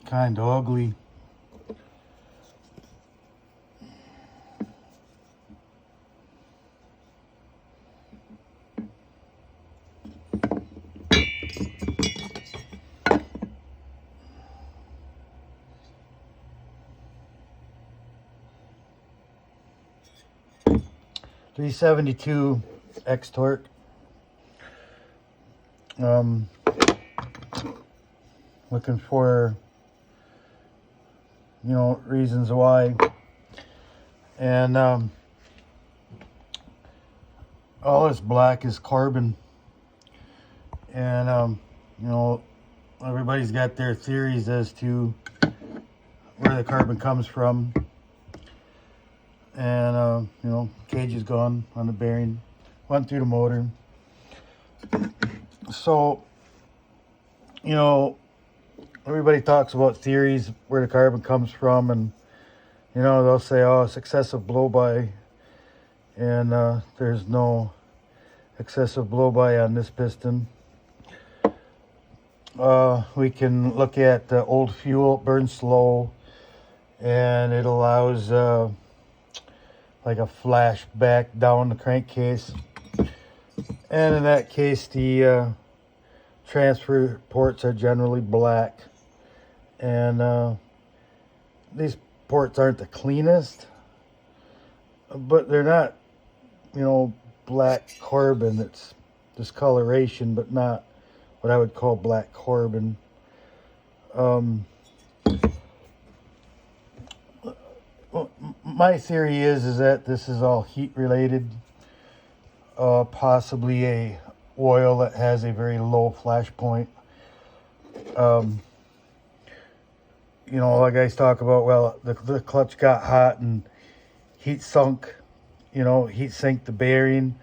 kind of ugly. .372 X torque. Looking for, reasons why. And all this black is carbon. And everybody's got their theories as to where the carbon comes from. And cage is gone on the bearing, went through the motor. So everybody talks about theories where the carbon comes from, and they'll say, oh, it's excessive blow-by, and there's no excessive blow-by on this piston. We can look at old fuel, it burns slow, and it allows like a flash back down the crankcase, and in that case the transfer ports are generally black, and these ports aren't the cleanest, but they're not black carbon. It's discoloration, but not what I would call black carbon. My theory is that this is all heat related, possibly a oil that has a very low flash point. Like guys talk about, well, the clutch got hot and heat sunk, heat sink the bearing,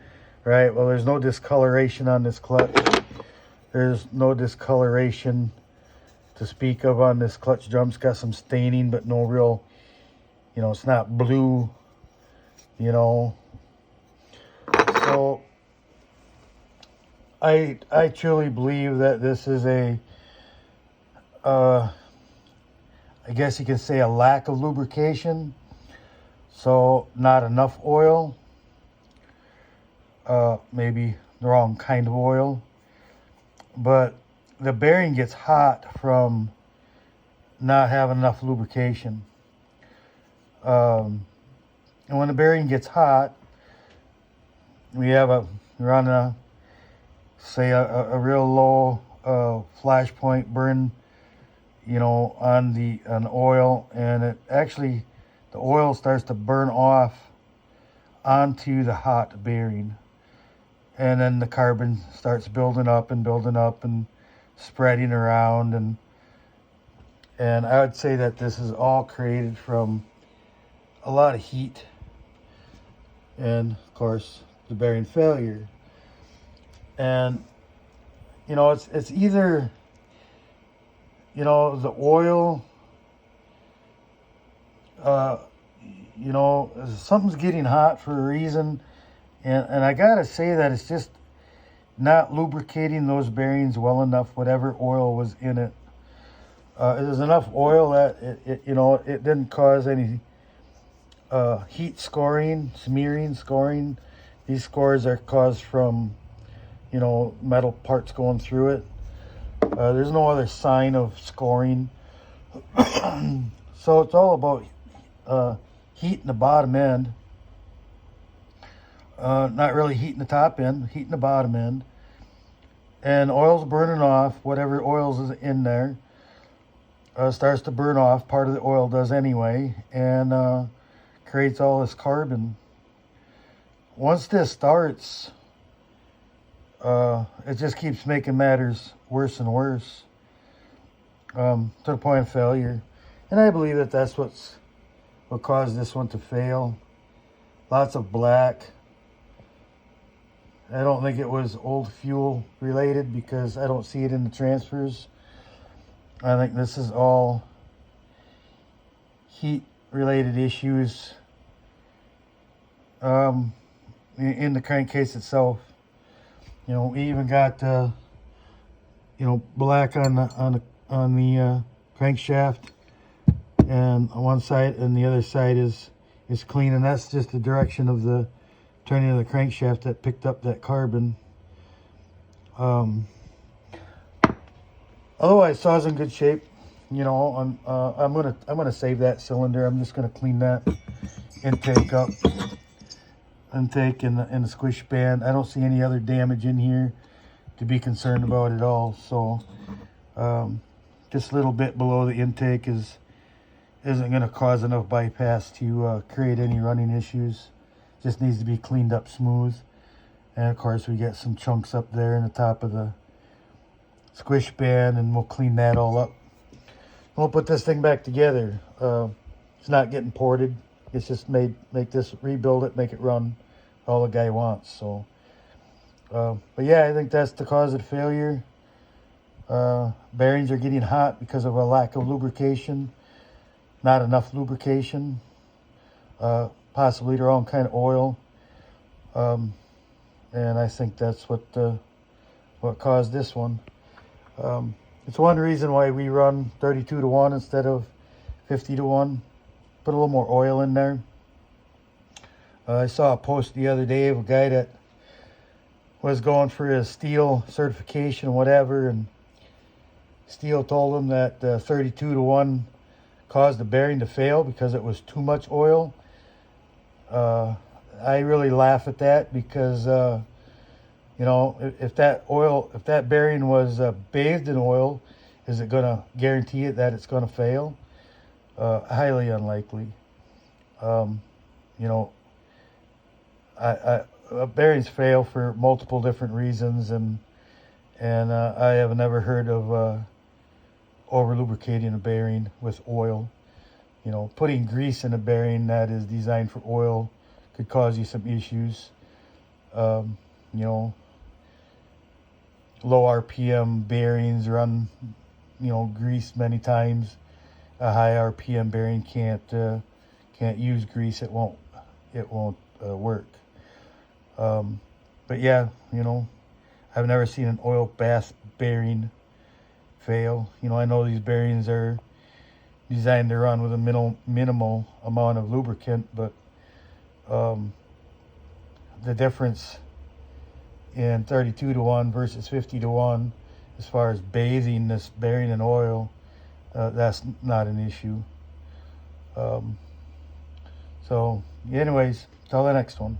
right? Well, there's no discoloration on this clutch. There's no discoloration to speak of on this clutch drum. It's got some staining, but no real, it's not blue, So I truly believe that this is a, I guess you can say, a lack of lubrication. So not enough oil, maybe the wrong kind of oil. But the bearing gets hot from not having enough lubrication. And when the bearing gets hot, we're on a real low flash point burn, on an oil, and the oil starts to burn off onto the hot bearing, and then the carbon starts building up and spreading around, and I would say that this is all created from a lot of heat and, of course, the bearing failure. And it's either the oil, something's getting hot for a reason, and I gotta say that it's just not lubricating those bearings well enough, whatever oil was in it. There's enough oil that it didn't cause any heat scoring, scoring. These scores are caused from metal parts going through it. There's no other sign of scoring. So it's all about heating the bottom end, not really heating the top end, heating the bottom end. And oil's burning off, whatever oils is in there starts to burn off. Part of the oil does anyway, and creates all this carbon. Once this starts, it just keeps making matters worse and worse, to the point of failure. And I believe that that's what caused this one to fail. Lots of black. I don't think it was old fuel related, because I don't see it in the transfers. I think this is all heat related issues in the crankcase itself. We even got black on the crankshaft, and on one side, and the other side is clean, and that's just the direction of the turning of the crankshaft that picked up that carbon. Otherwise, saw's in good shape. You know, I'm gonna save that cylinder. I'm just gonna clean that intake up, intake and the squish band. I don't see any other damage in here to be concerned about at all. So just a little bit below the intake isn't gonna cause enough bypass to create any running issues. Just needs to be cleaned up smooth. And of course, we got some chunks up there in the top of the squish band, and we'll clean that all up. We'll put this thing back together. It's not getting ported. It's just rebuild it, make it run all the guy wants. So, but yeah, I think that's the cause of the failure. Bearings are getting hot because of a lack of lubrication, not enough lubrication, possibly the wrong kind of oil. And I think that's what caused this one. It's one reason why we run 32 to 1 instead of 50 to 1. Put a little more oil in there. I saw a post the other day of a guy that was going for his steel certification, whatever, and steel told him that 32 to 1 caused the bearing to fail because it was too much oil. I really laugh at that because you know, if that bearing was bathed in oil, is it going to guarantee it that it's going to fail? Highly unlikely. You know, bearings fail for multiple different reasons, and I have never heard of over lubricating a bearing with oil. You know, putting grease in a bearing that is designed for oil could cause you some issues. You know, low RPM bearings run, you know, grease many times. A high RPM bearing can't use grease. It won't work. But yeah, you know, I've never seen an oil bath bearing fail. You know, I know these bearings are designed to run with a minimal amount of lubricant, but the difference in 32 to 1 versus 50 to 1 as far as bathing this bearing in oil, that's not an issue. So anyways, till the next one.